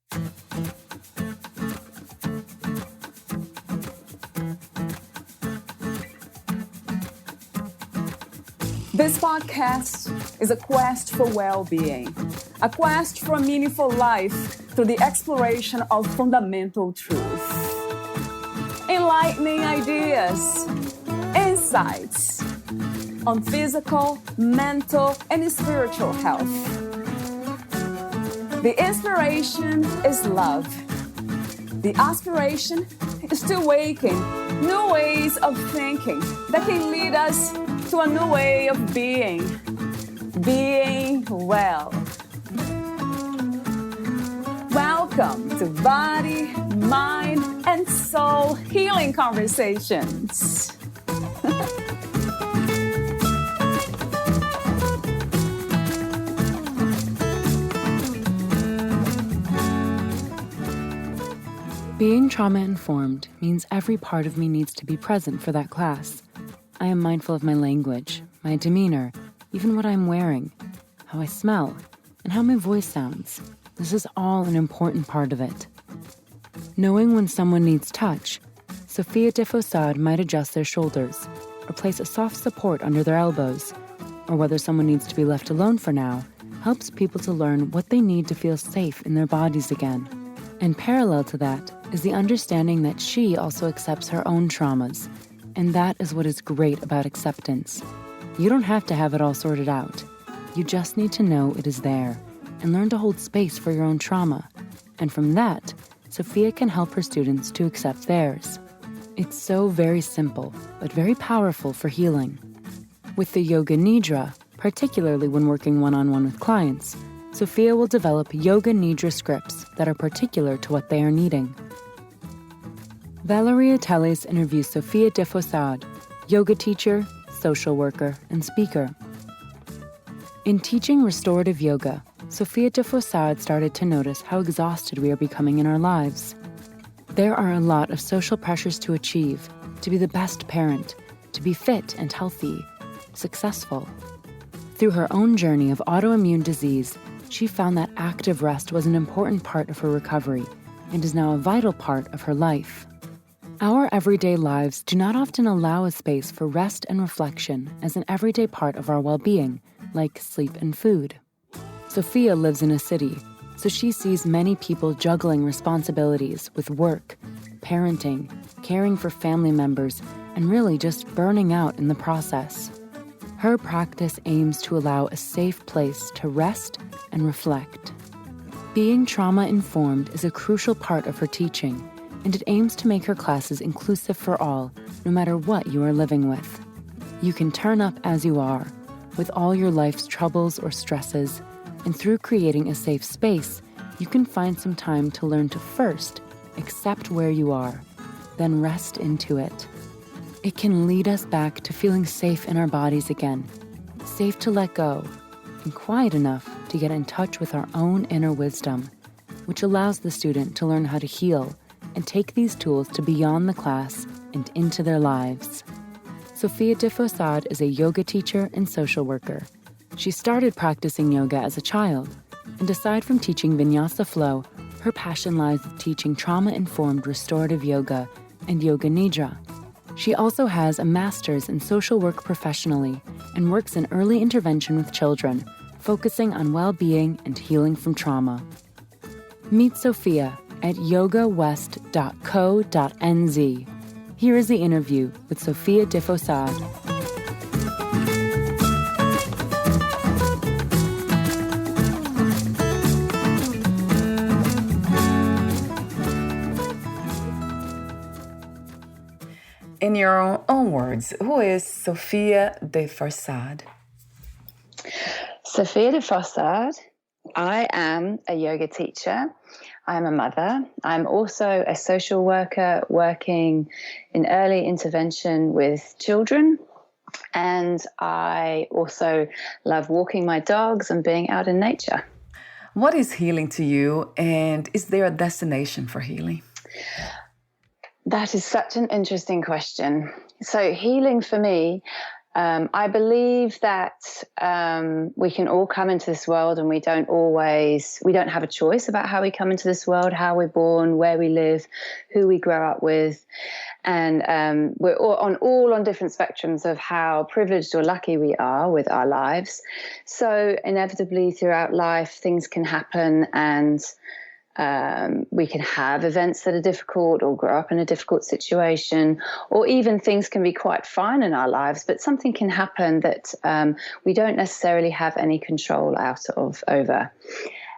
This podcast is a quest for well-being, a quest for a meaningful life through the exploration of fundamental truth. Enlightening ideas, insights on physical, mental, and spiritual health. The inspiration is love. The aspiration is to awaken new ways of thinking that can lead us to a new way of being well. Welcome to Body, Mind, and Soul Healing Conversations. Being trauma-informed means every part of me needs to be present for that class. I am mindful of my language, my demeanor, even what I'm wearing, how I smell, and how my voice sounds. This is all an important part of it. Knowing when someone needs touch, Sophia De Fossard might adjust their shoulders or place a soft support under their elbows, or whether someone needs to be left alone for now helps people to learn what they need to feel safe in their bodies again. And parallel to that is the understanding that she also accepts her own traumas. And that is what is great about acceptance. You don't have to have it all sorted out. You just need to know it is there and learn to hold space for your own trauma. And from that, Sophia can help her students to accept theirs. It's so very simple, but very powerful for healing. With the Yoga Nidra, particularly when working one-on-one with clients, Sophia will develop Yoga Nidra scripts that are particular to what they are needing. Valeria Teles interviews Sophia De Fossard, yoga teacher, social worker, and speaker. In teaching restorative yoga, Sophia De Fossard started to notice how exhausted we are becoming in our lives. There are a lot of social pressures to achieve, to be the best parent, to be fit and healthy, successful. Through her own journey of autoimmune disease, she found that active rest was an important part of her recovery and is now a vital part of her life. Our everyday lives do not often allow a space for rest and reflection as an everyday part of our well-being, like sleep and food. Sophia lives in a city, so she sees many people juggling responsibilities with work, parenting, caring for family members, and really just burning out in the process. Her practice aims to allow a safe place to rest and reflect. Being trauma-informed is a crucial part of her teaching, and it aims to make her classes inclusive for all, no matter what you are living with. You can turn up as you are, with all your life's troubles or stresses, and through creating a safe space, you can find some time to learn to first accept where you are, then rest into it. It can lead us back to feeling safe in our bodies again, safe to let go, and quiet enough to get in touch with our own inner wisdom, which allows the student to learn how to heal and take these tools to beyond the class and into their lives. Sophia De Fossard is a yoga teacher and social worker. She started practicing yoga as a child, and aside from teaching vinyasa flow, her passion lies with teaching trauma-informed restorative yoga and Yoga Nidra. She also has a master's in social work professionally and works in early intervention with children, focusing on well-being and healing from trauma. Meet Sophia at yogawest.co.nz. Here is the interview with Sophia De Fossard. In your own words, who is Sophia De Fossard? Sophia De Fossard. I am a yoga teacher. I'm a mother. I'm also a social worker working in early intervention with children. And I also love walking my dogs and being out in nature. What is healing to you, and is there a destination for healing? That is such an interesting question. So healing for me I believe that we can all come into this world, and we don't have a choice about how we come into this world, how we're born, where we live, who we grow up with. And we're all on different spectrums of how privileged or lucky we are with our lives. So inevitably throughout life, things can happen, and we can have events that are difficult or grow up in a difficult situation, or even things can be quite fine in our lives, but something can happen that we don't necessarily have any control over.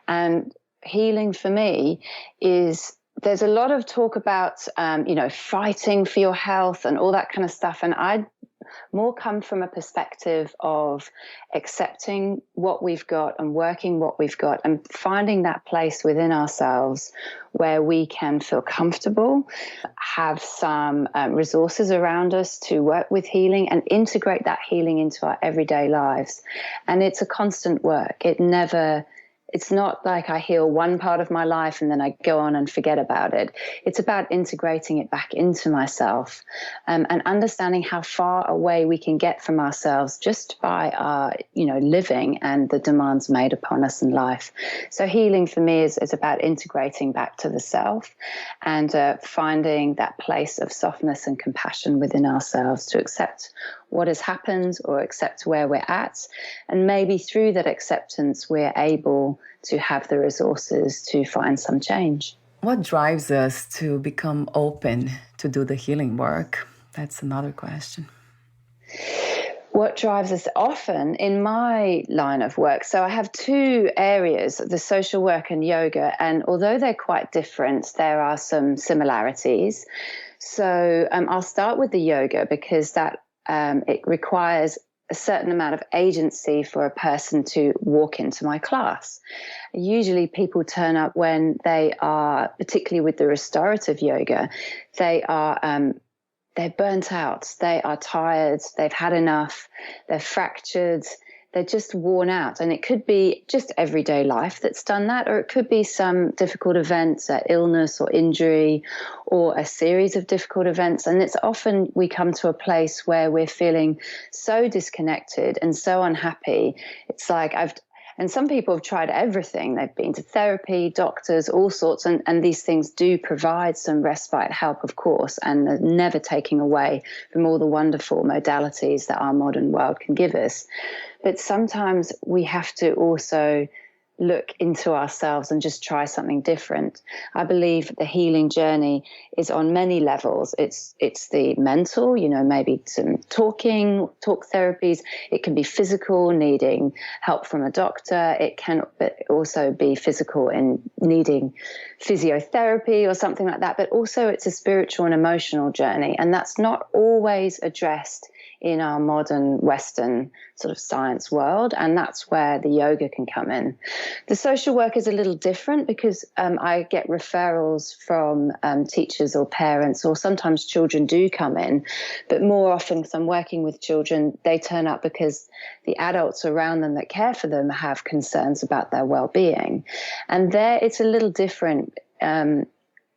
And healing for me is, there's a lot of talk about, fighting for your health and all that kind of stuff. And I more come from a perspective of accepting what we've got and working what we've got and finding that place within ourselves where we can feel comfortable, have some resources around us to work with healing and integrate that healing into our everyday lives. And it's a constant work. It's not like I heal one part of my life and then I go on and forget about it. It's about integrating it back into myself, and understanding how far away we can get from ourselves just by our, living and the demands made upon us in life. So healing for me is about integrating back to the self and finding that place of softness and compassion within ourselves to accept what has happened or accept where we're at. And maybe through that acceptance, we're able to have the resources to find some change. What drives us to become open to do the healing work? That's another question. What drives us often in my line of work? So I have two areas, the social work and yoga. And although they're quite different, there are some similarities. So I'll start with the yoga because that it requires a certain amount of agency for a person to walk into my class. Usually people turn up when they are, particularly with the restorative yoga, they're burnt out, they are tired, they've had enough, they're fractured, they're just worn out. And it could be just everyday life that's done that, or it could be some difficult events, illness or injury, or a series of difficult events. And it's often we come to a place where we're feeling so disconnected and so unhappy. It's like and some people have tried everything. They've been to therapy, doctors, all sorts, and these things do provide some respite help, of course, and they're never taking away from all the wonderful modalities that our modern world can give us. But sometimes we have to also look into ourselves and just try something different. I believe the healing journey is on many levels. It's the mental, maybe some talk therapies. It can be physical, needing help from a doctor. It can also be physical in needing physiotherapy or something like that. But also it's a spiritual and emotional journey. And that's not always addressed in our modern Western sort of science world, and that's where the yoga can come in. The social work is a little different because I get referrals from teachers or parents, or sometimes children do come in, but more often, because I'm working with children, they turn up because the adults around them that care for them have concerns about their well-being. And there it's a little different,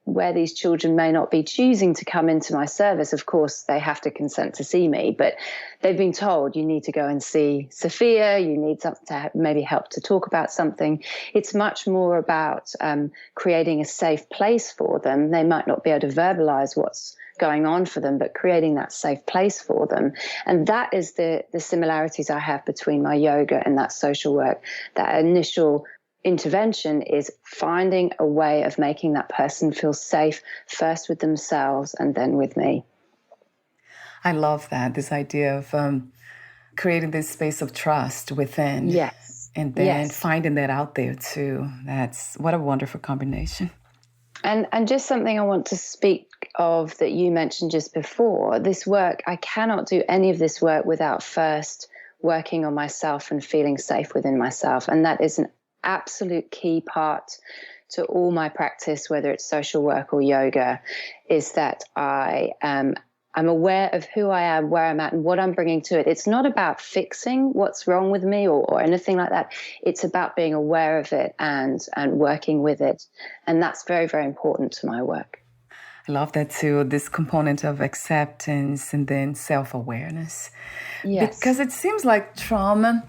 where these children may not be choosing to come into my service. Of course, they have to consent to see me, but they've been told you need to go and see Sophia, you need to maybe help to talk about something. It's much more about creating a safe place for them. They might not be able to verbalize what's going on for them, but creating that safe place for them. And that is the similarities I have between my yoga and that social work. That initial intervention is finding a way of making that person feel safe, first with themselves and then with me. I love that, this idea of creating this space of trust within. Yes. And then finding that out there too. That's what a wonderful combination. And just something I want to speak of that you mentioned just before, this work, I cannot do any of this work without first working on myself and feeling safe within myself. And that is an absolute key part to all my practice, whether it's social work or yoga, is that I'm aware of who I am, where I'm at, and what I'm bringing to it. It's not about fixing what's wrong with me or anything like that. It's about being aware of it and working with it. And that's very, very important to my work. I love that too, this component of acceptance and then self-awareness. Yes. Because it seems like trauma,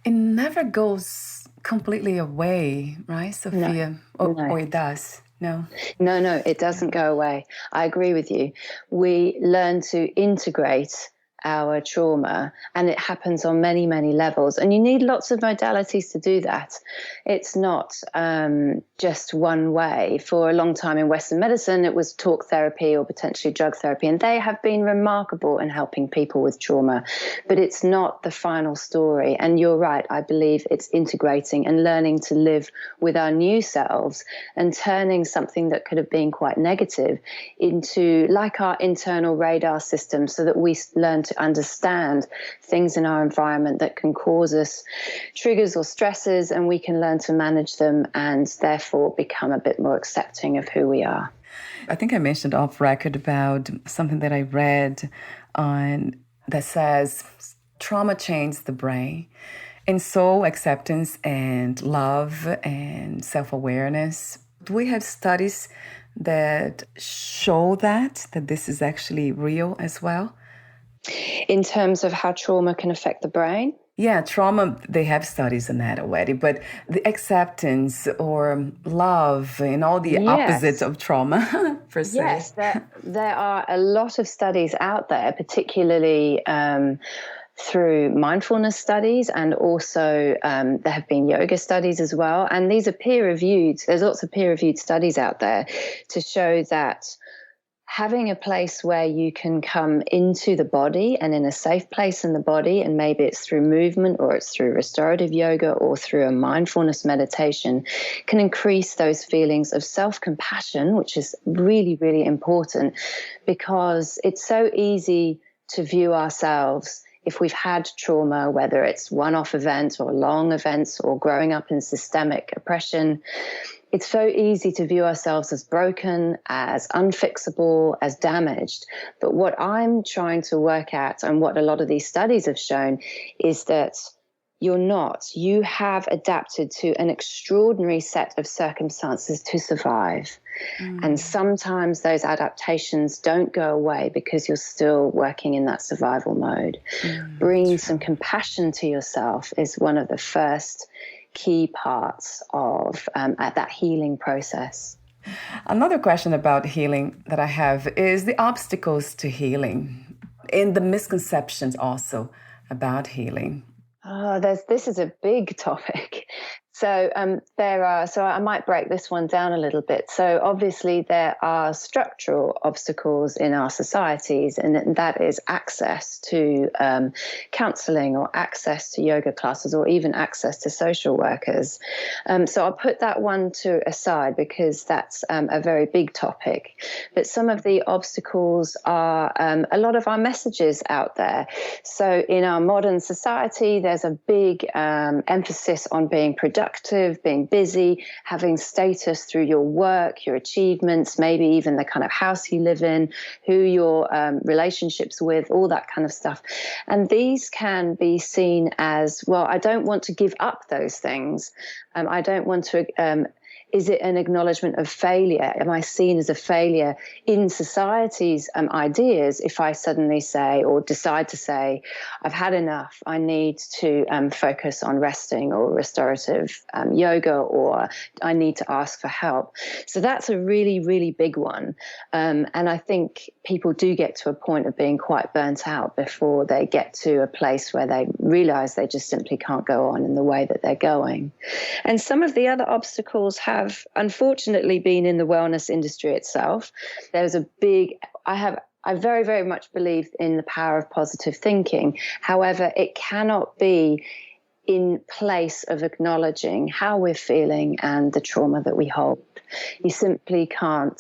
it never goes completely away, right, Sophia? No. Or it does? No? No, it doesn't go away. I agree with you. We learn to integrate our trauma, and it happens on many, many levels. And you need lots of modalities to do that. It's not just one way. For a long time in Western medicine, it was talk therapy or potentially drug therapy, and they have been remarkable in helping people with trauma. But it's not the final story. And you're right, I believe it's integrating and learning to live with our new selves and turning something that could have been quite negative into like our internal radar system, so that we learn to understand things in our environment that can cause us triggers or stresses, and we can learn to manage them and therefore become a bit more accepting of who we are. I think I mentioned off record about something that I read on that says trauma changes the brain. And so acceptance and love and self-awareness. Do we have studies that show that this is actually real as well? In terms of how trauma can affect the brain? Yeah, trauma, they have studies on that already, but the acceptance or love and all the opposites of trauma, per se. Yes, there are a lot of studies out there, particularly through mindfulness studies, and also there have been yoga studies as well. And these are peer-reviewed. There's lots of peer-reviewed studies out there to show that having a place where you can come into the body and in a safe place in the body, and maybe it's through movement or it's through restorative yoga or through a mindfulness meditation, can increase those feelings of self-compassion, which is really, really important, because it's so easy to view ourselves if we've had trauma, whether it's one-off events or long events or growing up in systemic oppression. It's so easy to view ourselves as broken, as unfixable, as damaged. But what I'm trying to work at, and what a lot of these studies have shown, is that you're not. You have adapted to an extraordinary set of circumstances to survive. And sometimes those adaptations don't go away because you're still working in that survival mode. Bringing some compassion to yourself is one of the first key parts of that healing process. Another question about healing that I have is the obstacles to healing and the misconceptions also about healing. This is a big topic. So so I might break this one down a little bit. So obviously there are structural obstacles in our societies, and that is access to counselling or access to yoga classes or even access to social workers. So I'll put that one to aside because that's a very big topic. But some of the obstacles are a lot of our messages out there. So in our modern society, there's a big emphasis on being productive, being busy, having status through your work, your achievements, maybe even the kind of house you live in, who your relationships with, all that kind of stuff. And these can be seen as, well, I don't want to give up those things. I don't want to... Is it an acknowledgement of failure? Am I seen as a failure in society's ideas if I suddenly say or decide to say, I've had enough, I need to focus on resting or restorative yoga, or I need to ask for help? So that's a really, really big one. And I think people do get to a point of being quite burnt out before they get to a place where they realize they just simply can't go on in the way that they're going. And some of the other obstacles have unfortunately been in the wellness industry itself. There's a big, I very, very much believe in the power of positive thinking. However, it cannot be in place of acknowledging how we're feeling and the trauma that we hold. You simply can't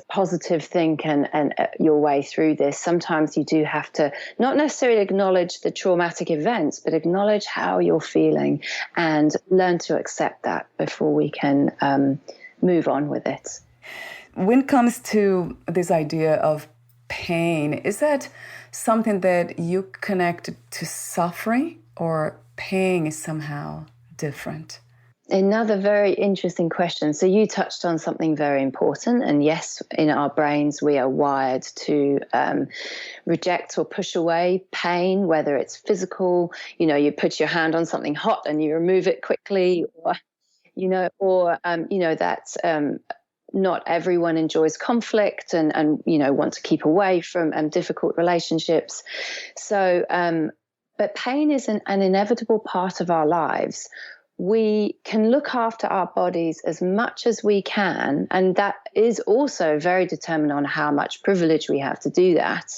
positive think and your way through this. Sometimes you do have to not necessarily acknowledge the traumatic events, but acknowledge how you're feeling and learn to accept that before we can move on with it. When it comes to this idea of pain, is that something that you connect to suffering, or pain is somehow different? Another very interesting question. So you touched on something very important. And yes, in our brains, we are wired to reject or push away pain, whether it's physical, you put your hand on something hot and you remove it quickly, that not everyone enjoys conflict and want to keep away from difficult relationships. So, but pain is an inevitable part of our lives. We can look after our bodies as much as we can, and that is also very determined on how much privilege we have to do that.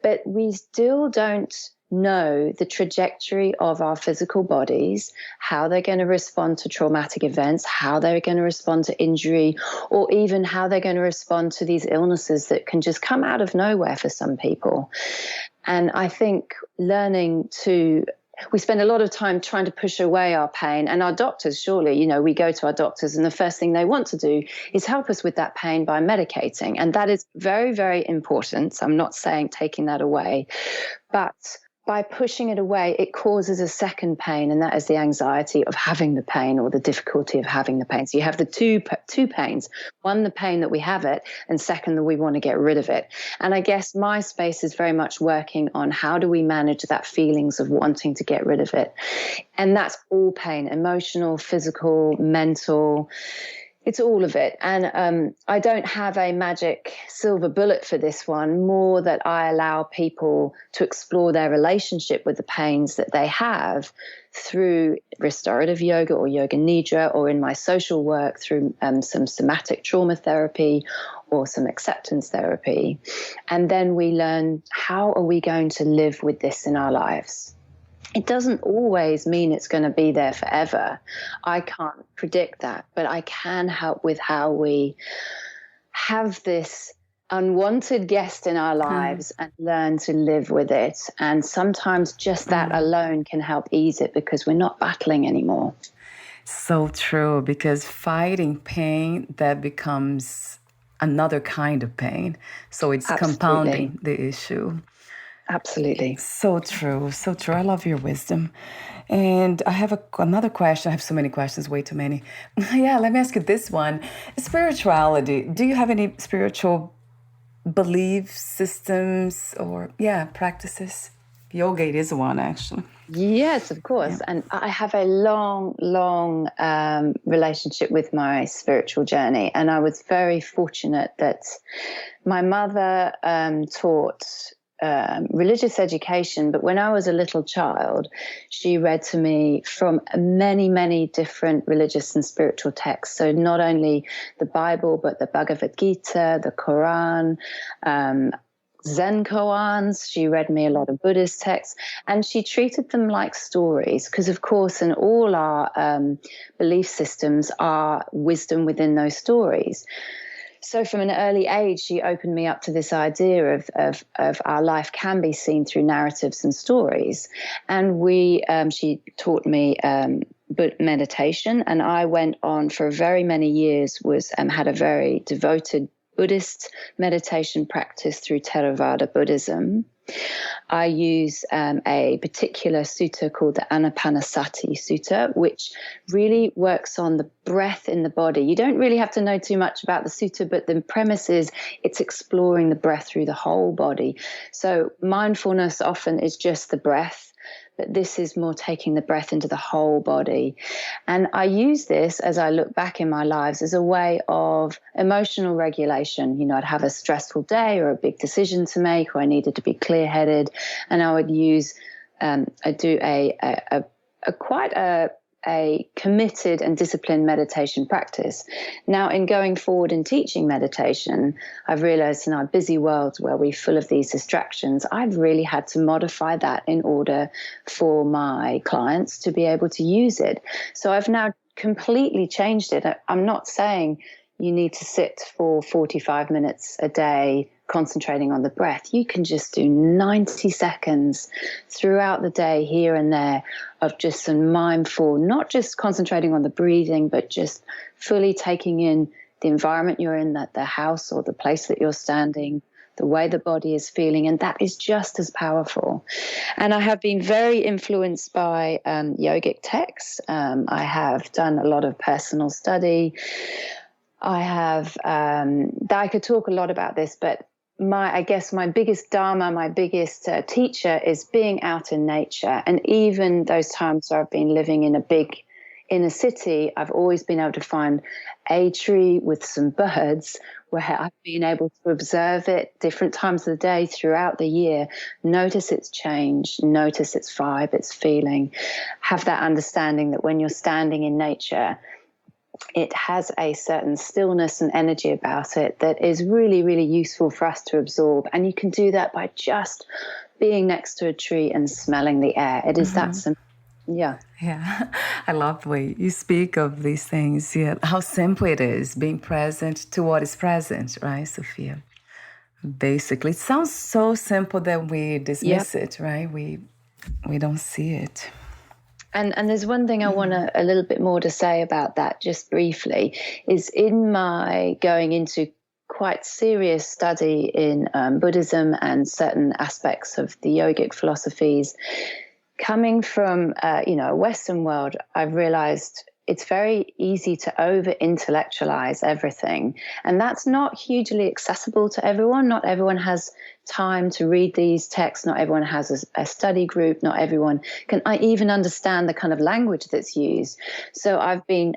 But we still don't know the trajectory of our physical bodies, how they're going to respond to traumatic events, how they're going to respond to injury, or even how they're going to respond to these illnesses that can just come out of nowhere for some people. And I think we spend a lot of time trying to push away our pain, and our doctors, surely, we go to our doctors and the first thing they want to do is help us with that pain by medicating. And that is very, very important. I'm not saying taking that away, but by pushing it away, it causes a second pain, and that is the anxiety of having the pain or the difficulty of having the pain. So you have the two pains, one, the pain that we have it, and second, that we want to get rid of it. And I guess my space is very much working on how do we manage that feelings of wanting to get rid of it. And that's all pain, emotional, physical, mental. It's all of it. And I don't have a magic silver bullet for this one, more that I allow people to explore their relationship with the pains that they have through restorative yoga or yoga nidra, or in my social work through some somatic trauma therapy or some acceptance therapy. And then we learn, how are we going to live with this in our lives? It doesn't always mean it's going to be there forever. I can't predict that, but I can help with how we have this unwanted guest in our lives and learn to live with it. And sometimes just that alone can help ease it, because we're not battling anymore. So true, because fighting pain, that becomes another kind of pain. So it's compounding the issue. Absolutely. So true. So true. I love your wisdom. And I have another question. I have so many questions, way too many. Yeah, let me ask you this one. Spirituality. Do you have any spiritual belief systems or, practices? Yoga, it is one, actually. Yes, of course. Yeah. And I have a long relationship with my spiritual journey. And I was very fortunate that my mother taught religious education, but when I was a little child, she read to me from many, many different religious and spiritual texts. So not only the Bible, but the Bhagavad Gita, the Quran, Zen koans. She read me a lot of Buddhist texts, and she treated them like stories, because of course in all our belief systems are wisdom within those stories. So from an early age, she opened me up to this idea of our life can be seen through narratives and stories. And she taught me meditation, and I went on for very many years, had a very devoted Buddhist meditation practice through Theravada Buddhism. I use a particular sutta called the Anapanasati Sutta, which really works on the breath in the body. You don't really have to know too much about the sutta, but the premise is it's exploring the breath through the whole body. So mindfulness often is just the breath, but this is more taking the breath into the whole body. And I use this, as I look back in my lives, as a way of emotional regulation. I'd have a stressful day or a big decision to make, or I needed to be clear-headed, and I would use, I do quite a committed and disciplined meditation practice. Now, in going forward in teaching meditation, I've realized in our busy world where we're full of these distractions, I've really had to modify that in order for my clients to be able to use it. So I've now completely changed it. I'm not saying you need to sit for 45 minutes a day concentrating on the breath. You can just do 90 seconds throughout the day, here and there, of just some mindful, not just concentrating on the breathing, but just fully taking in the environment you're in, that the house or the place that you're standing, the way the body is feeling, and that is just as powerful. And I have been very influenced by yogic texts. I have done a lot of personal study. I could talk a lot about this, but I guess my biggest dharma, my biggest teacher is being out in nature. And even those times where I've been living in a city, I've always been able to find a tree with some birds where I've been able to observe it different times of the day throughout the year, notice its change, notice its vibe, its feeling, have that understanding that when you're standing in nature, it has a certain stillness and energy about it that is really, really useful for us to absorb. And you can do that by just being next to a tree and smelling the air. It is that simple. Yeah. Yeah. I love the way you speak of these things. Yeah. How simple it is being present to what is present, right, Sophia? Basically, it sounds so simple that we dismiss it, right? We don't see it. And there's one thing I want a little bit more to say about that, just briefly, is in my going into quite serious study in Buddhism and certain aspects of the yogic philosophies, coming from a Western world, I've realized it's very easy to over-intellectualize everything. And that's not hugely accessible to everyone. Not everyone has time to read these texts. Not everyone has a study group. Not everyone can even understand the kind of language that's used. So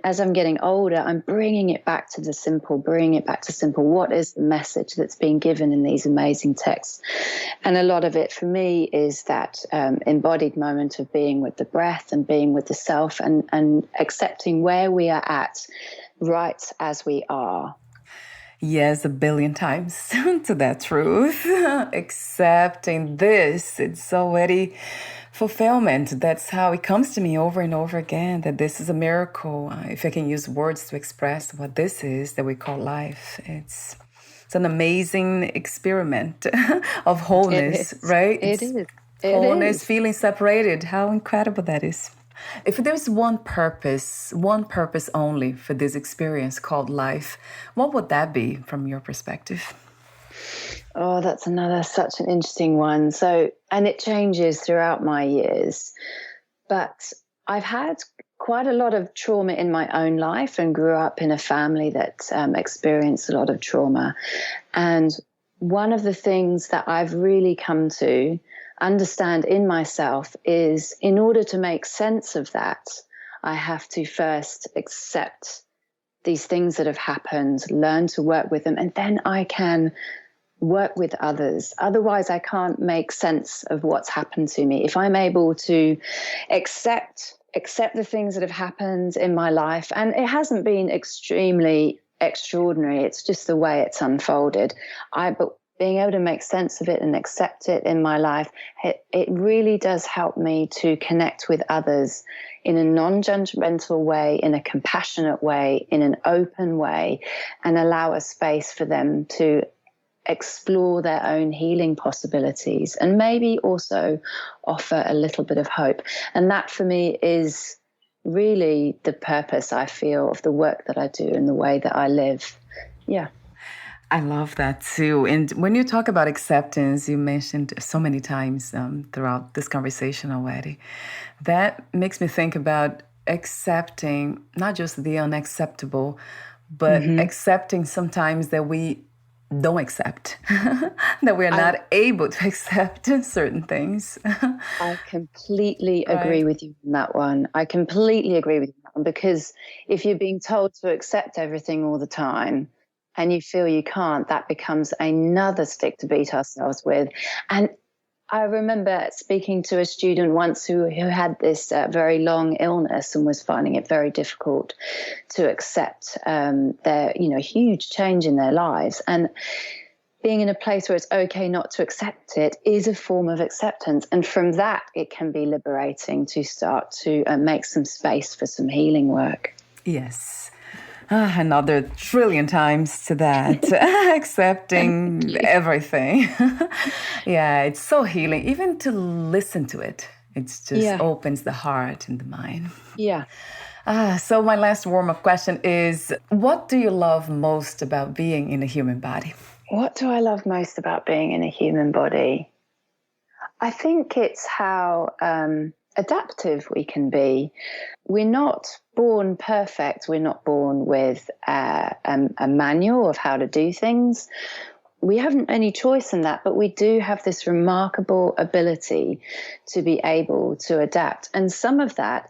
as I'm getting older, I'm bringing it back to the simple, What is the message that's being given in these amazing texts? And a lot of it for me is that embodied moment of being with the breath and being with the self and accepting where we are at right as we are. Yes, 1 billion times to that truth. Accepting this, it's already fulfillment. That's how it comes to me over and over again, that this is a miracle. If I can use words to express what this is that we call life, it's an amazing experiment of wholeness, right? It is. Wholeness, feeling separated. How incredible that is. If there's one purpose only for this experience called life, what would that be from your perspective? Oh, that's such an interesting one. So, and it changes throughout my years, but I've had quite a lot of trauma in my own life and grew up in a family that experienced a lot of trauma. And one of the things that I've really come to understand in myself is, in order to make sense of that, I have to first accept these things that have happened, learn to work with them, and then I can work with others. Otherwise, I can't make sense of what's happened to me. If I'm able to accept the things that have happened in my life, and it hasn't been extremely extraordinary, it's just the way it's unfolded. But being able to make sense of it and accept it in my life, it really does help me to connect with others in a non-judgmental way, in a compassionate way, in an open way, and allow a space for them to explore their own healing possibilities and maybe also offer a little bit of hope. And that for me is really the purpose, I feel, of the work that I do and the way that I live. Yeah. I love that too. And when you talk about acceptance, you mentioned so many times throughout this conversation already, that makes me think about accepting not just the unacceptable, but accepting sometimes that we don't accept, that we are not able to accept certain things. I completely agree with you on that one. I completely agree with you on that one, because if you're being told to accept everything all the time, and you feel you can't, that becomes another stick to beat ourselves with. And I remember speaking to a student once who had this very long illness and was finding it very difficult to accept their huge change in their lives. And being in a place where it's okay not to accept it is a form of acceptance. And from that, it can be liberating to start to make some space for some healing work. Yes. Another trillion times to that. Accepting everything. Yeah, it's so healing. Even to listen to it, it just opens the heart and the mind. Yeah. So my last warm-up question is, what do you love most about being in a human body? What do I love most about being in a human body? I think it's how adaptive we can be. We're not born perfect. We're not born with a manual of how to do things. We haven't any choice in that, but we do have this remarkable ability to be able to adapt. And some of that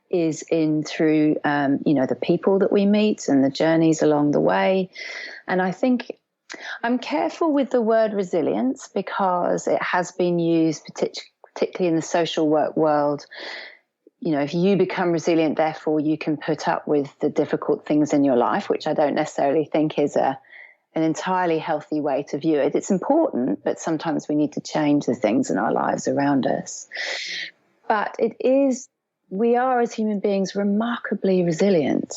is through the people that we meet and the journeys along the way. And I think I'm careful with the word resilience because it has been used particularly in the social work world. If you become resilient, therefore you can put up with the difficult things in your life, which I don't necessarily think is an entirely healthy way to view it. It's important, but sometimes we need to change the things in our lives around us. But we are as human beings remarkably resilient.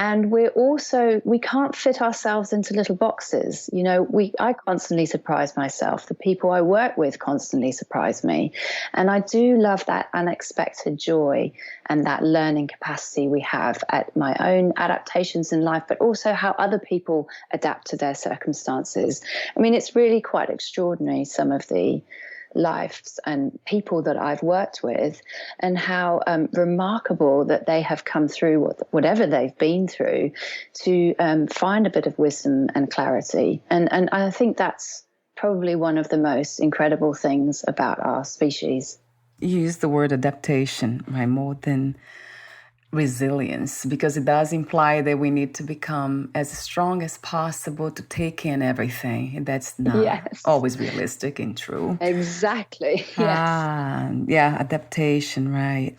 And we can't fit ourselves into little boxes. I constantly surprise myself. The people I work with constantly surprise me. And I do love that unexpected joy and that learning capacity we have at my own adaptations in life, but also how other people adapt to their circumstances. I mean, it's really quite extraordinary, some of the lives and people that I've worked with, and how remarkable that they have come through whatever they've been through to find a bit of wisdom and clarity. And I think that's probably one of the most incredible things about our species. You use the word adaptation, right, more than resilience, because it does imply that we need to become as strong as possible to take in everything. That's not always realistic and true. Exactly. Yes. Yeah, adaptation, right.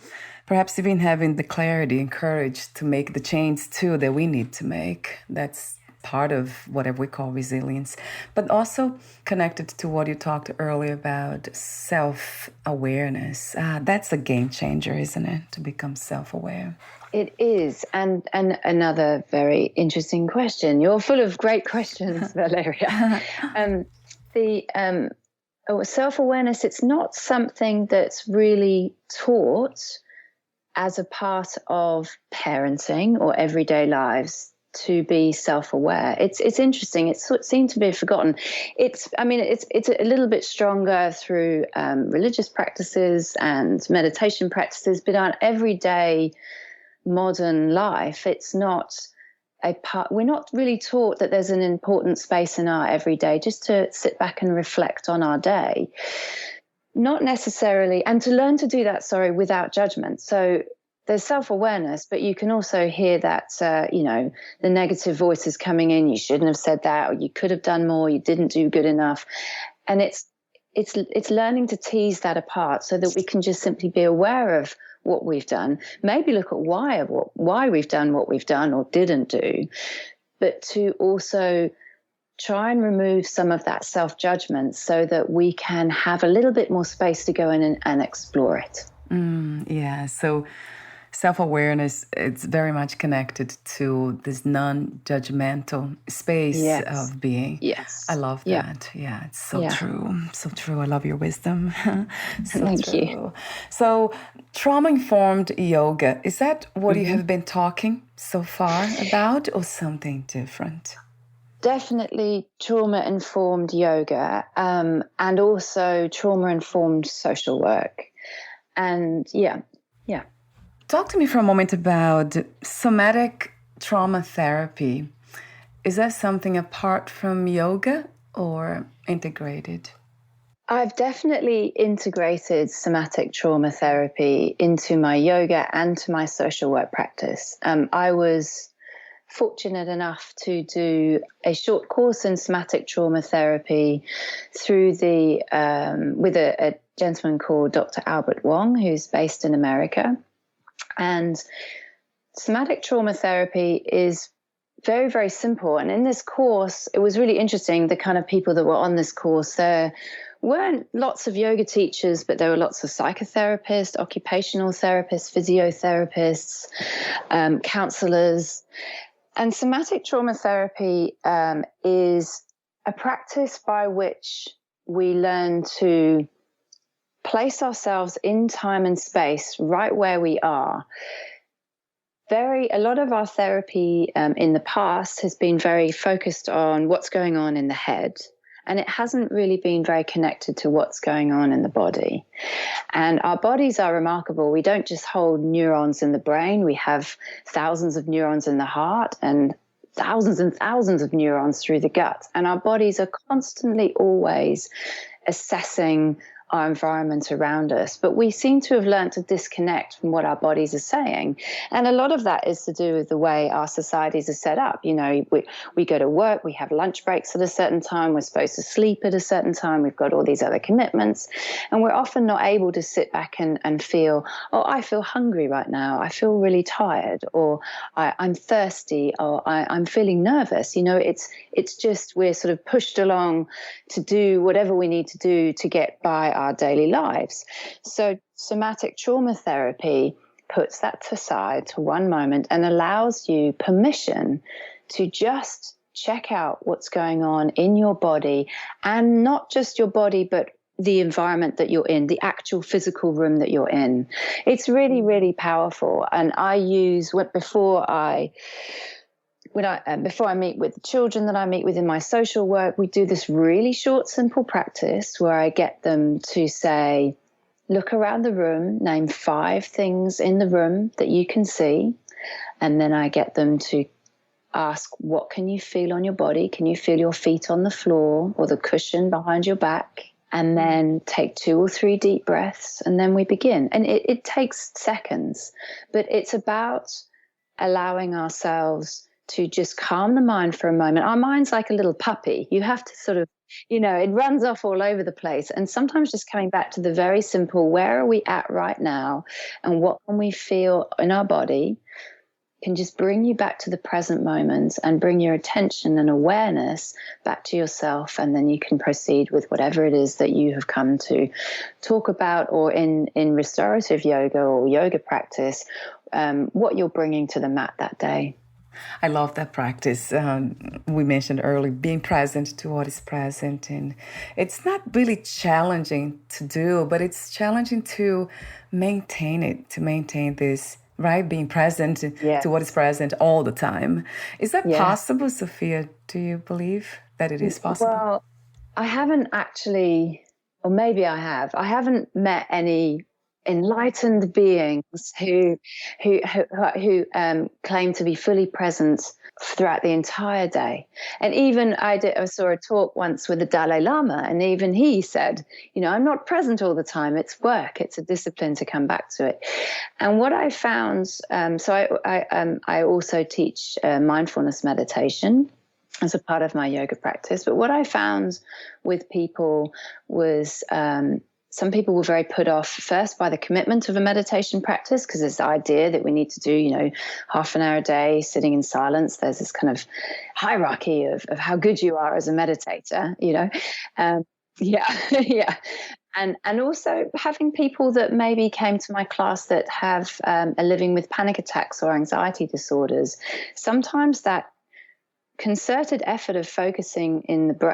Perhaps even having the clarity and courage to make the change too that we need to make. That's part of whatever we call resilience, but also connected to what you talked earlier about self-awareness. That's a game changer, isn't it? To become self-aware. It is. And another very interesting question. You're full of great questions, Valeria. Self-awareness, it's not something that's really taught as a part of parenting or everyday lives, to be self-aware. It's interesting. It seemed to be forgotten. It's a little bit stronger through religious practices and meditation practices, but on everyday modern life, it's not a part. We're not really taught that there's an important space in our everyday just to sit back and reflect on our day. Not necessarily, and to learn to do that, without judgment. So there's self-awareness, but you can also hear that, the negative voices coming in. You shouldn't have said that, or you could have done more. You didn't do good enough. And it's learning to tease that apart so that we can just simply be aware of what we've done. Maybe look at why we've done what we've done or didn't do, but to also try and remove some of that self-judgment so that we can have a little bit more space to go in and explore it. So self-awareness, it's very much connected to this non-judgmental space of being. Yes. I love that. Yeah, it's so true. So true. I love your wisdom. Thank you. So trauma-informed yoga, is that what you have been talking so far about, or something different? Definitely trauma-informed yoga, and also trauma-informed social work. And Talk to me for a moment about somatic trauma therapy. Is that something apart from yoga or integrated? I've definitely integrated somatic trauma therapy into my yoga and to my social work practice. I was fortunate enough to do a short course in somatic trauma therapy through with a gentleman called Dr. Albert Wong, who's based in America. And somatic trauma therapy is very, very simple. And in this course, it was really interesting, the kind of people that were on this course. There weren't lots of yoga teachers, but there were lots of psychotherapists, occupational therapists, physiotherapists, counselors. And somatic trauma therapy is a practice by which we learn to place ourselves in time and space right where we are, a lot of our therapy in the past has been very focused on what's going on in the head. And it hasn't really been very connected to what's going on in the body. And our bodies are remarkable. We don't just hold neurons in the brain. We have thousands of neurons in the heart and thousands of neurons through the gut. And our bodies are constantly always assessing our environment around us. But we seem to have learned to disconnect from what our bodies are saying. And a lot of that is to do with the way our societies are set up. You know, we go to work, we have lunch breaks at a certain time, we're supposed to sleep at a certain time, we've got all these other commitments. And we're often not able to sit back and feel, oh, I feel hungry right now, I feel really tired, or I'm thirsty, or I'm feeling nervous. You know, it's just we're sort of pushed along to do whatever we need to do to get by our daily lives. So somatic trauma therapy puts that aside to one moment and allows you permission to just check out what's going on in your body, and not just your body, but the environment that you're in, the actual physical room that you're in. It's really, really powerful. And I use before I meet with the children that I meet with in my social work, we do this really short, simple practice where I get them to say, look around the room, name 5 things in the room that you can see. And then I get them to ask, what can you feel on your body? Can you feel your feet on the floor or the cushion behind your back? And then take 2 or 3 deep breaths, and then we begin. And it takes seconds, but it's about allowing ourselves to just calm the mind for a moment. Our mind's like a little puppy. You have to sort of, you know, it runs off all over the place. And sometimes just coming back to the very simple, where are we at right now? And what can we feel in our body can just bring you back to the present moment and bring your attention and awareness back to yourself. And then you can proceed with whatever it is that you have come to talk about, or in restorative yoga or yoga practice, what you're bringing to the mat that day. I love that practice. We mentioned earlier, being present to what is present. And it's not really challenging to do, but it's challenging to maintain it, to maintain this, right? Being present to what is present all the time. Is that possible, Sophia? Do you believe that it is possible? Well, I haven't actually, or maybe I have. I haven't met any enlightened beings who claim to be fully present throughout the entire day. And even I saw a talk once with the Dalai Lama, and even he said, you know, I'm not present all the time. It's work. It's a discipline to come back to it. And what I found, I also teach mindfulness meditation as a part of my yoga practice. But what I found with people was some people were very put off first by the commitment of a meditation practice, because there's the idea that we need to do, you know, half an hour a day sitting in silence. There's this kind of hierarchy of how good you are as a meditator, you know. And also having people that maybe came to my class that have are living with panic attacks or anxiety disorders. Sometimes that concerted effort of focusing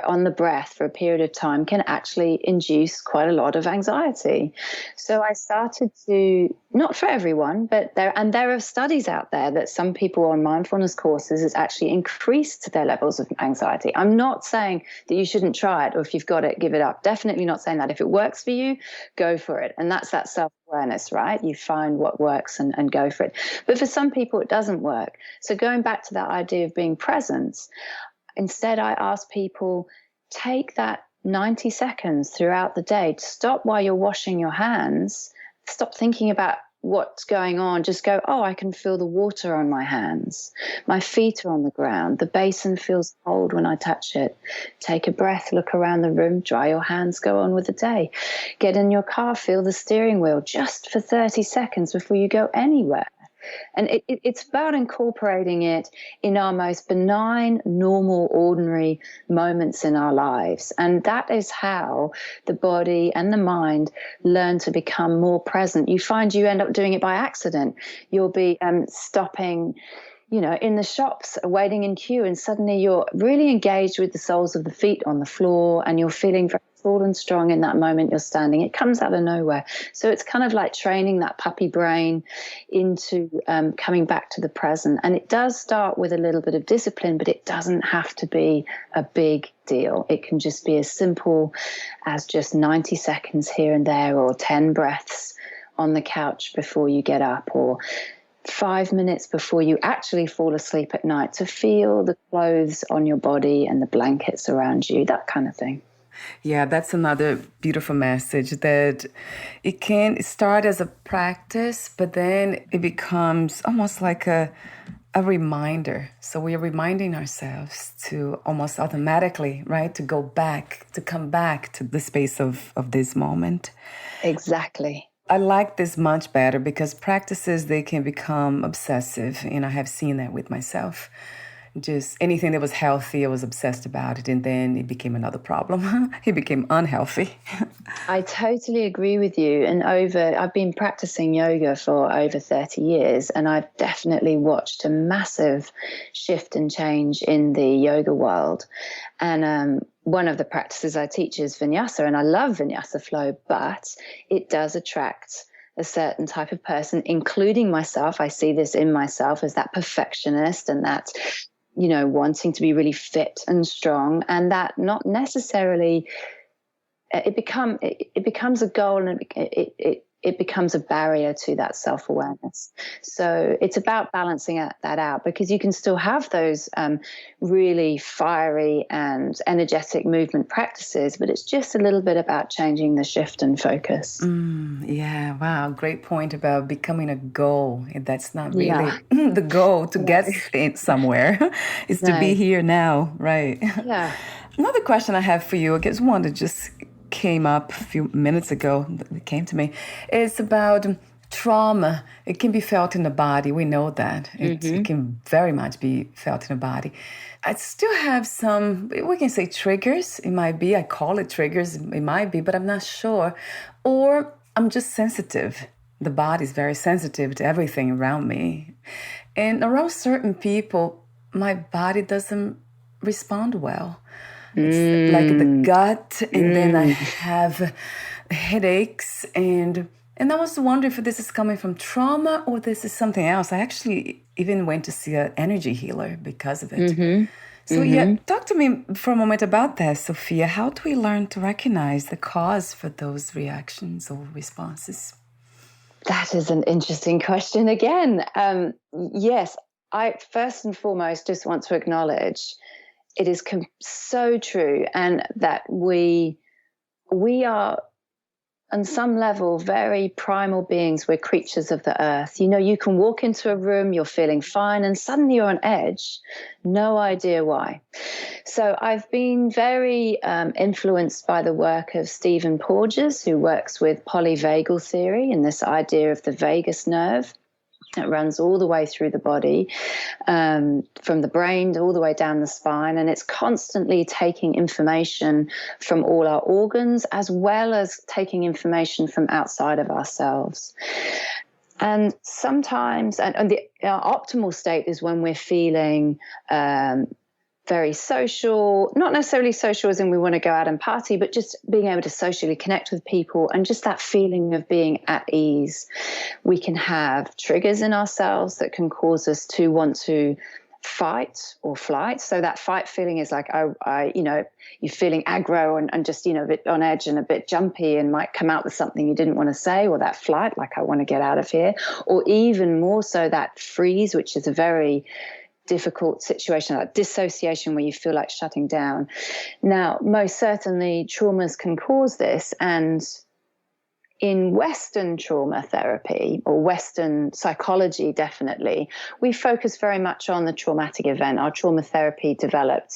on the breath for a period of time can actually induce quite a lot of anxiety. So I started to, not for everyone, but there are studies out there that some people on mindfulness courses has actually increased their levels of anxiety. I'm not saying that you shouldn't try it, or if you've got it, give it up. Definitely not saying that. If it works for you, go for it. And that's that self-awareness, right? You find what works and go for it. But for some people, it doesn't work. So going back to that idea of being present, instead I ask people, take that 90 seconds throughout the day to stop while you're washing your hands, stop thinking about what's going on, just go, oh, I can feel the water on my hands. My feet are on the ground. The basin feels cold when I touch it. Take a breath, look around the room, dry your hands, go on with the day. Get in your car, feel the steering wheel just for 30 seconds before you go anywhere. And it's about incorporating it in our most benign, normal, ordinary moments in our lives. And that is how the body and the mind learn to become more present. You find you end up doing it by accident. You'll be stopping, you know, in the shops, waiting in queue, and suddenly you're really engaged with the soles of the feet on the floor, and you're feeling very graceful and strong in that moment you're standing. It comes out of nowhere. So it's kind of like training that puppy brain into coming back to the present. And it does start with a little bit of discipline, but it doesn't have to be a big deal. It can just be as simple as just 90 seconds here and there, or 10 breaths on the couch before you get up, or 5 minutes before you actually fall asleep at night, to feel the clothes on your body and the blankets around you, that kind of thing. Yeah, that's another beautiful message, that it can start as a practice, but then it becomes almost like a reminder. So we are reminding ourselves to almost automatically, right, to go back, to come back to the space of this moment. Exactly. I like this much better, because practices, they can become obsessive. And I have seen that with myself. Just anything that was healthy, I was obsessed about it. And then it became another problem. It became unhealthy. I totally agree with you. And I've been practicing yoga for over 30 years, and I've definitely watched a massive shift and change in the yoga world. And one of the practices I teach is vinyasa, and I love vinyasa flow, but it does attract a certain type of person, including myself. I see this in myself as that perfectionist, and that, you know, wanting to be really fit and strong, and that not necessarily it becomes a goal, and it becomes a barrier to that self-awareness. So it's about balancing that out, because you can still have those really fiery and energetic movement practices, but it's just a little bit about changing the shift and focus. Yeah, wow, great point about becoming a goal. That's not really the goal to get somewhere. It's to be here now, right? Yeah. Another question I have for you, I guess one that just came up a few minutes ago, it came to me, is about trauma. It can be felt in the body. We know that. It can very much be felt in the body. I still have some, we can say triggers. It might be, I call it triggers. It might be, but I'm not sure. Or I'm just sensitive. The body is very sensitive to everything around me. And around certain people, my body doesn't respond well. It's like the gut, and then I have headaches, and I was wondering if this is coming from trauma or this is something else. I actually even went to see an energy healer because of it. So yeah, talk to me for a moment about that, Sophia. How do we learn to recognize the cause for those reactions or responses? That is an interesting question again. Yes, I first and foremost just want to acknowledge it is so true, and that we are, on some level, very primal beings. We're creatures of the earth. You know, you can walk into a room, you're feeling fine, and suddenly you're on edge. No idea why. So I've been very influenced by the work of Stephen Porges, who works with polyvagal theory and this idea of the vagus nerve. It runs all the way through the body, from the brain all the way down the spine, and it's constantly taking information from all our organs, as well as taking information from outside of ourselves. And sometimes, and our optimal state is when we're feeling very social, not necessarily social as in we want to go out and party, but just being able to socially connect with people, and just that feeling of being at ease. We can have triggers in ourselves that can cause us to want to fight or flight. So that fight feeling is like, you're feeling aggro and just, a bit on edge and a bit jumpy, and might come out with something you didn't want to say, or that flight, like I want to get out of here, or even more so that freeze, which is a very difficult situation, like dissociation, where you feel like shutting down. Now, most certainly traumas can cause this, and in Western trauma therapy, or Western psychology, definitely, we focus very much on the traumatic event. Our trauma therapy developed,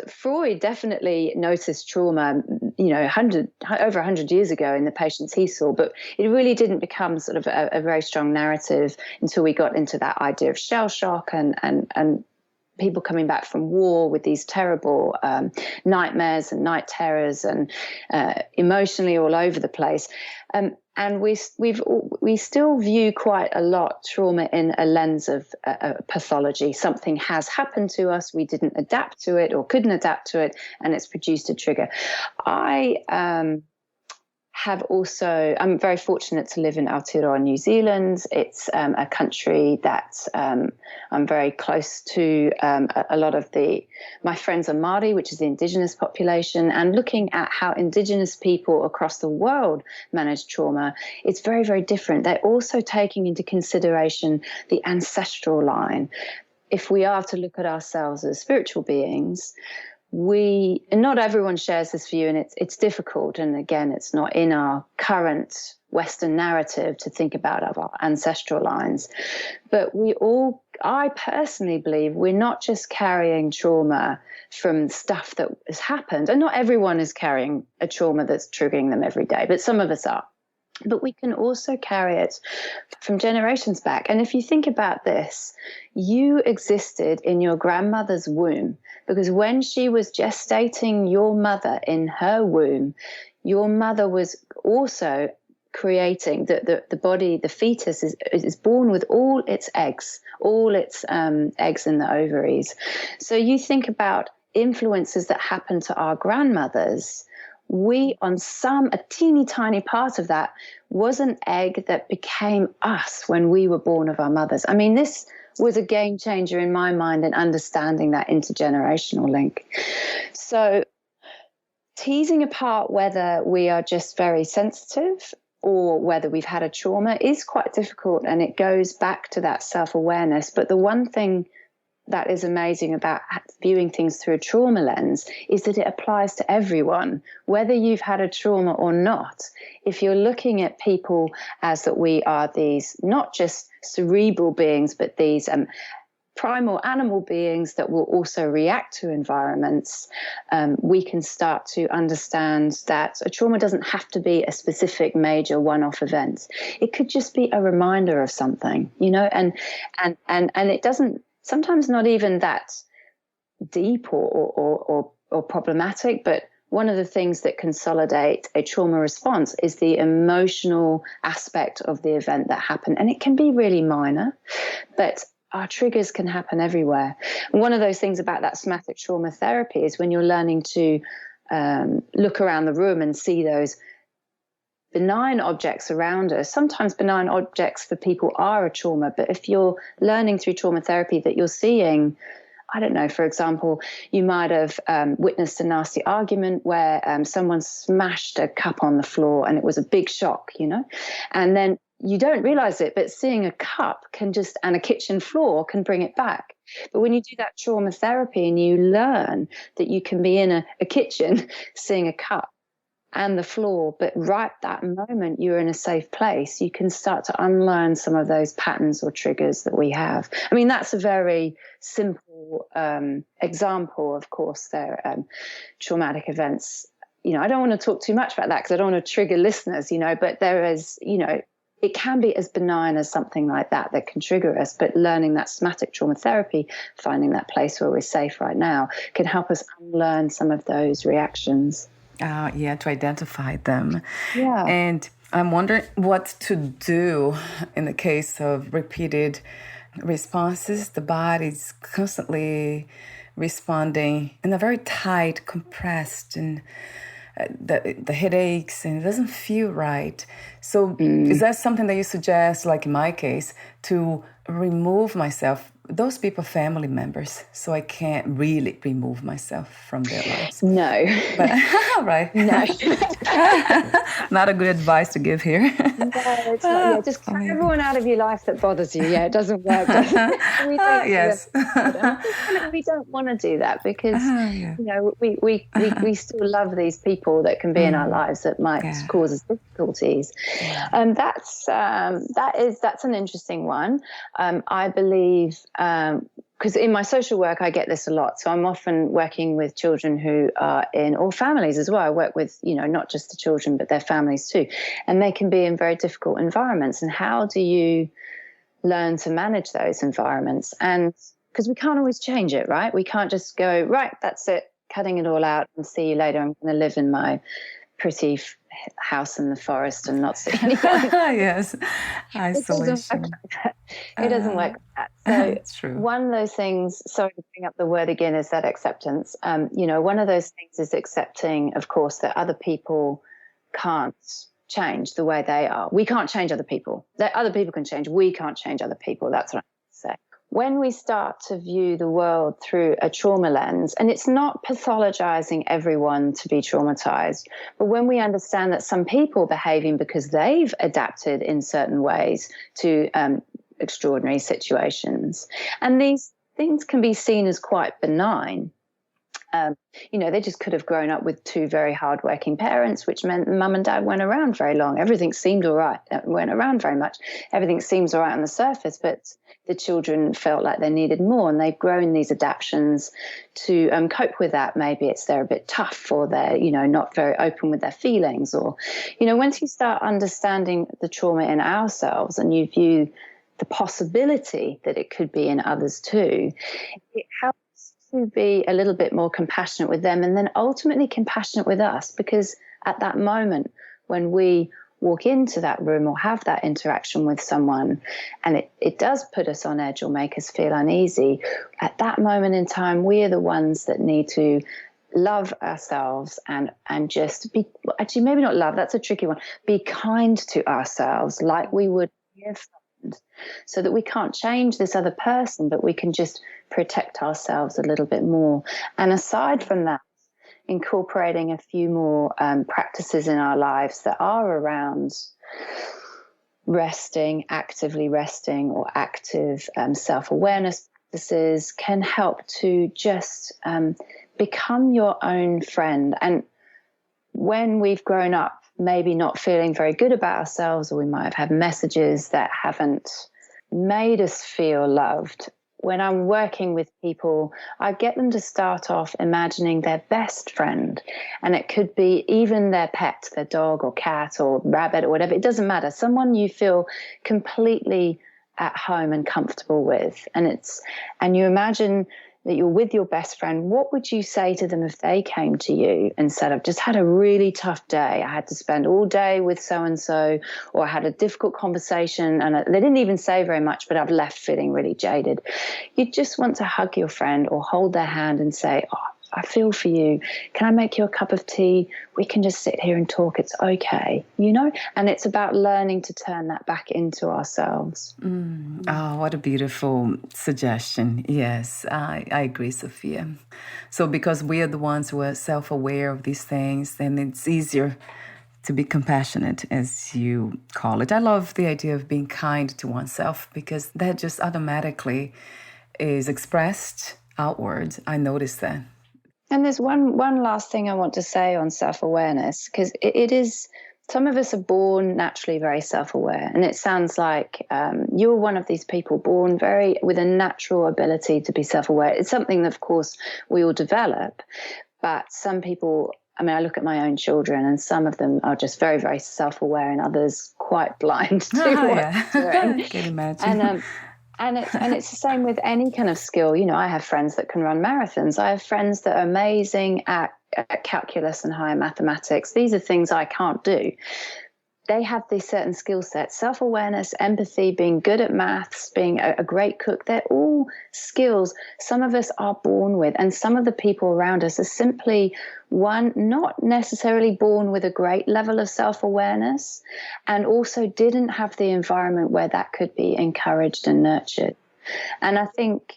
Freud definitely noticed trauma, over 100 years ago in the patients he saw, but it really didn't become sort of a very strong narrative until we got into that idea of shell shock and people coming back from war with these terrible nightmares and night terrors and emotionally all over the place. And we still view quite a lot trauma in a lens of pathology. Something has happened to us, we didn't adapt to it or couldn't adapt to it, and it's produced a trigger. I'm very fortunate to live in Aotearoa, New Zealand. It's a country that I'm very close to. A lot of my friends are Māori, which is the indigenous population, and looking at how indigenous people across the world manage trauma, it's very, very different. They're also taking into consideration the ancestral line. If we are to look at ourselves as spiritual beings, and not everyone shares this view, and it's difficult. And again, it's not in our current Western narrative to think about our ancestral lines. But I personally believe we're not just carrying trauma from stuff that has happened, and not everyone is carrying a trauma that's triggering them every day, but some of us are. But we can also carry it from generations back. And if you think about this, you existed in your grandmother's womb, because when she was gestating your mother in her womb, your mother was also creating the body. The fetus is born with all its eggs in the ovaries. So you think about influences that happen to our grandmothers. We, a teeny tiny part of that was an egg that became us when we were born of our mothers. I mean, this was a game changer in my mind in understanding that intergenerational link. So teasing apart whether we are just very sensitive or whether we've had a trauma is quite difficult, and it goes back to that self-awareness. But the one thing that is amazing about viewing things through a trauma lens is that it applies to everyone, whether you've had a trauma or not. If you're looking at people as that we are these not just cerebral beings, but these primal animal beings that will also react to environments, we can start to understand that a trauma doesn't have to be a specific major one-off event. It could just be a reminder of something, and it doesn't, sometimes not even that deep or problematic, but one of the things that consolidate a trauma response is the emotional aspect of the event that happened. And it can be really minor, but our triggers can happen everywhere. And one of those things about that somatic trauma therapy is when you're learning to look around the room and see those benign objects around us. Sometimes benign objects for people are a trauma, but if you're learning through trauma therapy that you're seeing, I don't know, for example, you might have witnessed a nasty argument where someone smashed a cup on the floor and it was a big shock, and then you don't realize it, but seeing a cup and a kitchen floor can bring it back. But when you do that trauma therapy and you learn that you can be in a kitchen seeing a cup and the floor, but right that moment you're in a safe place, you can start to unlearn some of those patterns or triggers that we have. I mean, that's a very simple example. Of course, there are traumatic events. I don't want to talk too much about that because I don't want to trigger listeners, but there is, it can be as benign as something like that can trigger us, but learning that somatic trauma therapy, finding that place where we're safe right now, can help us unlearn some of those reactions. To identify them. Yeah. And I'm wondering what to do in the case of repeated responses. The body's constantly responding in a very tight, compressed, and the headaches, and it doesn't feel right. So is that something that you suggest, like in my case, to remove myself? Those people are family members, so I can't really remove myself from their lives. No. But, right. No. Not a good advice to give here. No, it's not. Just cut everyone out of your life that bothers you. Yeah, it doesn't work. Yes. We don't want to do that because, we still love these people that can be in our lives that might cause us difficulties. And that's an interesting one. I believe, because in my social work, I get this a lot. So I'm often working with children who are or families as well. I work with, not just the children, but their families too. And they can be in very difficult environments. And how do you learn to manage those environments? And because we can't always change it, right? We can't just go, right, that's it, cutting it all out and see you later. I'm going to live in my pretty house in the forest and not see anyone. Yes, isolation. It doesn't work like that. So it's true. one of those things, sorry to bring up the word again, is that acceptance. One of those things is accepting, of course, that other people can't change the way they are. We can't change other people. That other people can change. We can't change other people. That's what I'm saying. When we start to view the world through a trauma lens, and it's not pathologizing everyone to be traumatized, but when we understand that some people behaving because they've adapted in certain ways to extraordinary situations, and these things can be seen as quite benign. They just could have grown up with two very hardworking parents, which meant mum and dad weren't around very long. Everything seemed all right. Weren't around very much. Everything seems all right on the surface, but the children felt like they needed more, and they've grown these adaptations to cope with that. Maybe it's they're a bit tough, or they're, not very open with their feelings, or, once you start understanding the trauma in ourselves and you view the possibility that it could be in others too, it helps to be a little bit more compassionate with them, and then ultimately compassionate with us, because at that moment when we walk into that room or have that interaction with someone and it does put us on edge or make us feel uneasy, at that moment in time we are the ones that need to love ourselves and just be, actually maybe not love, that's a tricky one, be kind to ourselves like we would be a friend, so that we can't change this other person, but we can just protect ourselves a little bit more. And aside from that, incorporating a few more practices in our lives that are around resting, actively resting, or active self-awareness practices can help to just become your own friend. And when we've grown up, maybe not feeling very good about ourselves, or we might have had messages that haven't made us feel loved, when I'm working with people, I get them to start off imagining their best friend. And it could be even their pet, their dog or cat or rabbit or whatever. It doesn't matter. Someone you feel completely at home and comfortable with. And you imagine that you're with your best friend. What would you say to them if they came to you and said, I've just had a really tough day. I had to spend all day with so-and-so, or I had a difficult conversation and they didn't even say very much, but I've left feeling really jaded. You just want to hug your friend or hold their hand and say, oh, I feel for you. Can I make you a cup of tea? We can just sit here and talk. It's okay, And it's about learning to turn that back into ourselves. Oh, what a beautiful suggestion. Yes, I agree, Sophia. So because we are the ones who are self-aware of these things, then it's easier to be compassionate, as you call it. I love the idea of being kind to oneself, because that just automatically is expressed outwards. I noticed that. And there's one last thing I want to say on self-awareness, because it is, some of us are born naturally very self-aware. And it sounds like you're one of these people born with a natural ability to be self-aware. It's something that, of course, we all develop. But some people, I look at my own children, and some of them are just very, very self-aware, and others quite blind to what's doing. I can imagine. And it's the same with any kind of skill. I have friends that can run marathons. I have friends that are amazing at calculus and higher mathematics. These are things I can't do. They have these certain skill sets: self-awareness, empathy, being good at maths, being a great cook. They're all skills some of us are born with, and some of the people around us are simply, one, not necessarily born with a great level of self-awareness, and also didn't have the environment where that could be encouraged and nurtured. And I think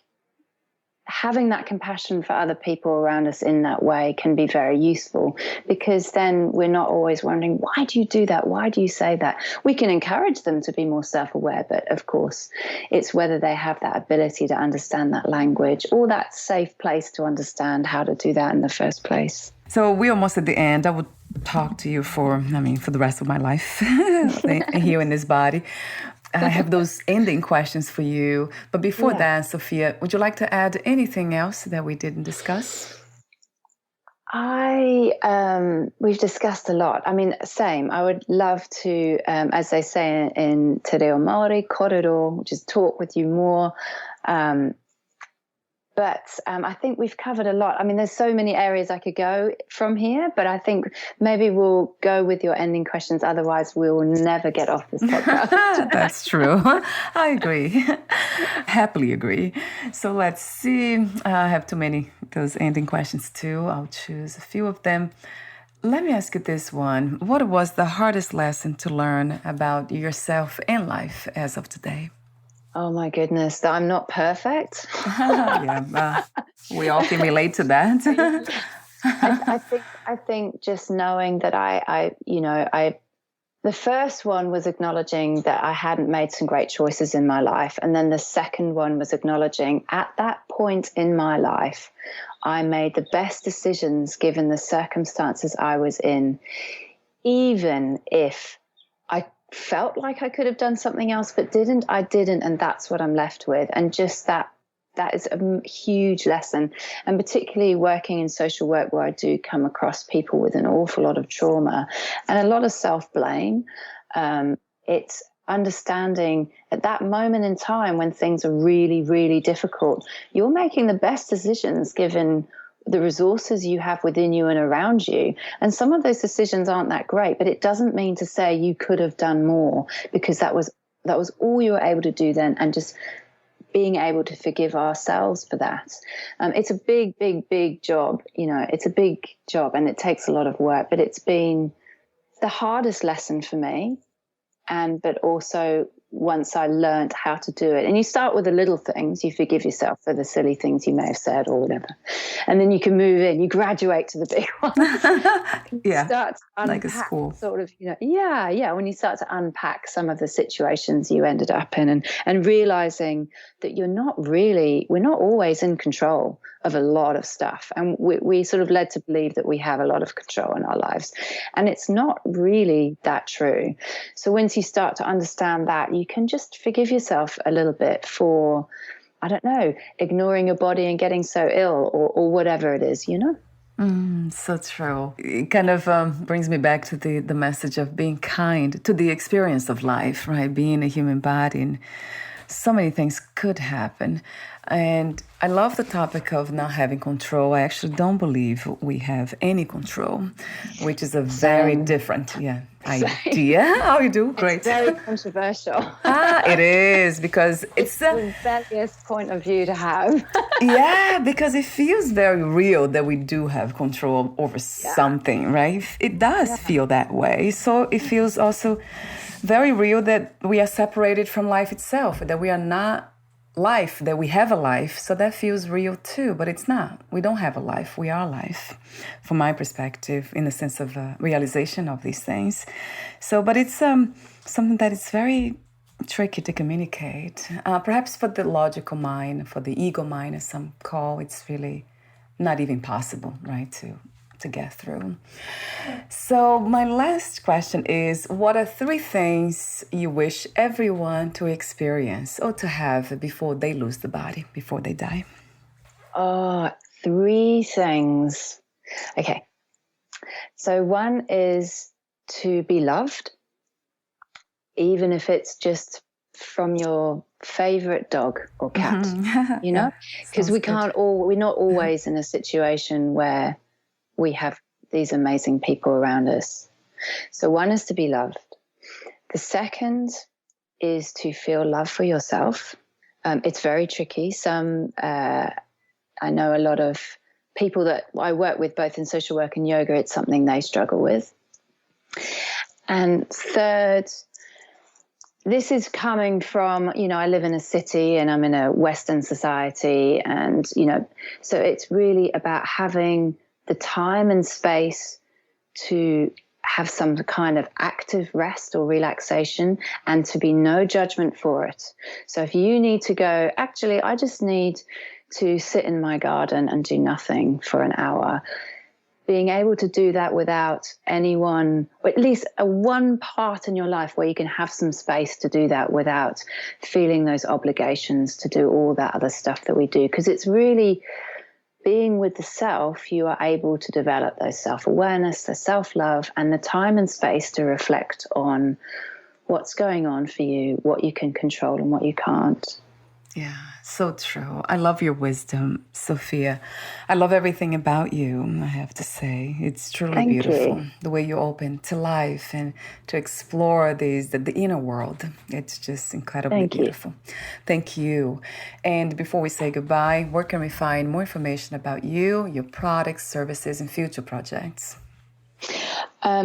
having that compassion for other people around us in that way can be very useful, because then we're not always wondering, why do you do that? Why do you say that? We can encourage them to be more self-aware, but of course it's whether they have that ability to understand that language, or that safe place to understand how to do that in the first place. So we're almost at the end. I would talk to you for the rest of my life here in this body. I have those ending questions for you. But before that, Sophia, would you like to add anything else that we didn't discuss? We've discussed a lot. Same. I would love to, as they say in Te Reo Māori, korero, which is talk with you more. But I think we've covered a lot. I mean, there's so many areas I could go from here, but I think maybe we'll go with your ending questions. Otherwise, we will never get off this podcast. That's true. I agree. Happily agree. So let's see. I have too many those ending questions too. I'll choose a few of them. Let me ask you this one. What was the hardest lesson to learn about yourself and life as of today? Oh my goodness, I'm not perfect. We all can relate to that. I think just knowing that the first one was acknowledging that I hadn't made some great choices in my life. And then the second one was acknowledging at that point in my life, I made the best decisions given the circumstances I was in, even if I felt like I could have done something else but didn't. I didn't, and that's what I'm left with. And just that is a huge lesson. And particularly working in social work, where I do come across people with an awful lot of trauma and a lot of self-blame, it's understanding at that moment in time when things are really, really difficult, you're making the best decisions given the resources you have within you and around you. And some of those decisions aren't that great, but it doesn't mean to say you could have done more, because that was all you were able to do then. And just being able to forgive ourselves for that. It's a big, big, big job. It's a big job and it takes a lot of work, but it's been the hardest lesson for me. But also once I learned how to do it. And you start with the little things. You forgive yourself for the silly things you may have said or whatever. And then you can move in. You graduate to the big ones. Yeah, start to unpack, like a school. Sort of, when you start to unpack some of the situations you ended up in and realizing that we're not always in control of a lot of stuff. And we sort of led to believe that we have a lot of control in our lives. And it's not really that true. So once you start to understand that, you can just forgive yourself a little bit for, I don't know, ignoring your body and getting so ill or whatever it is, So true. It kind of brings me back to the message of being kind to the experience of life, right? Being a human body, and so many things could happen. And I love the topic of not having control. I actually don't believe we have any control, which is a very different idea. How you do? Great. It's very controversial. It is, because it's a rebellious point of view to have. Yeah, because it feels very real that we do have control over something, right? It does feel that way. So it feels also very real that we are separated from life itself, that we are not life, that we have a life. So that feels real too, but it's not. We don't have a life. We are life, from my perspective, in the sense of realization of these things. So, but it's something that is very tricky to communicate. Perhaps for the logical mind, for the ego mind, as some call, it's really not even possible, right, to get through. So my last question is, what are 3 things you wish everyone to experience or to have before they lose the body, before they die? 3 things. Okay. So one is to be loved, even if it's just from your favorite dog or cat, because we're not always in a situation where we have these amazing people around us. So one is to be loved. The second is to feel love for yourself. It's very tricky. I know a lot of people that I work with, both in social work and yoga, it's something they struggle with. And third, this is coming from, I live in a city and I'm in a Western society. And, so it's really about having the time and space to have some kind of active rest or relaxation, and to be no judgment for it. So if you need to go, actually, I just need to sit in my garden and do nothing for an hour, being able to do that without anyone, or at least one part in your life where you can have some space to do that without feeling those obligations to do all that other stuff that we do. Because it's really being with the self, you are able to develop those self-awareness, the self-love, and the time and space to reflect on what's going on for you, what you can control and what you can't. Yeah, so true. I love your wisdom, Sophia. I love everything about you, I have to say. It's truly Thank beautiful. you. The way you open to life and to explore the inner world. It's just incredibly Thank you. beautiful. Thank you. And before we say goodbye, where can we find more information about you, your products, services, and future projects?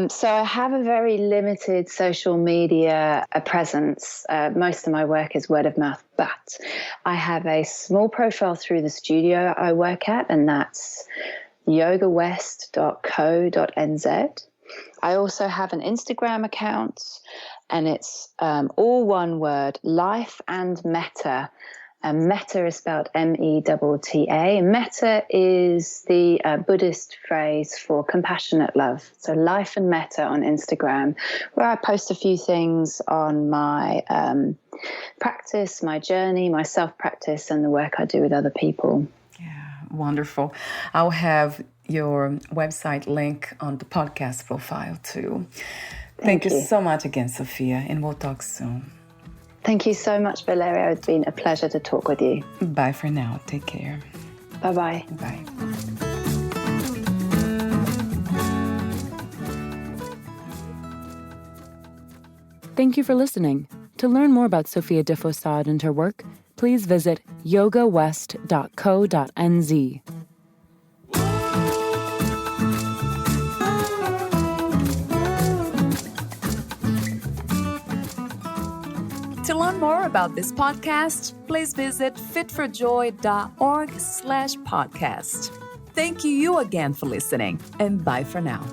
So I have a very limited social media presence. Most of my work is word of mouth, but I have a small profile through the studio I work at, and that's yogawest.co.nz. I also have an Instagram account, and it's all one word, Life and Metta. Metta is spelled METTA. Metta is the Buddhist phrase for compassionate love. So Life and Metta on Instagram, where I post a few things on my practice, my journey, my self-practice, and the work I do with other people. Yeah, wonderful. I'll have your website link on the podcast profile too. Thank you so much again, Sophia, and we'll talk soon. Thank you so much, Valeria. It's been a pleasure to talk with you. Bye for now. Take care. Bye-bye. Bye. Thank you for listening. To learn more about Sophia De Fossard and her work, please visit yogawest.co.nz. To learn more about this podcast, please visit fitforjoy.org/podcast. Thank you again for listening, and bye for now.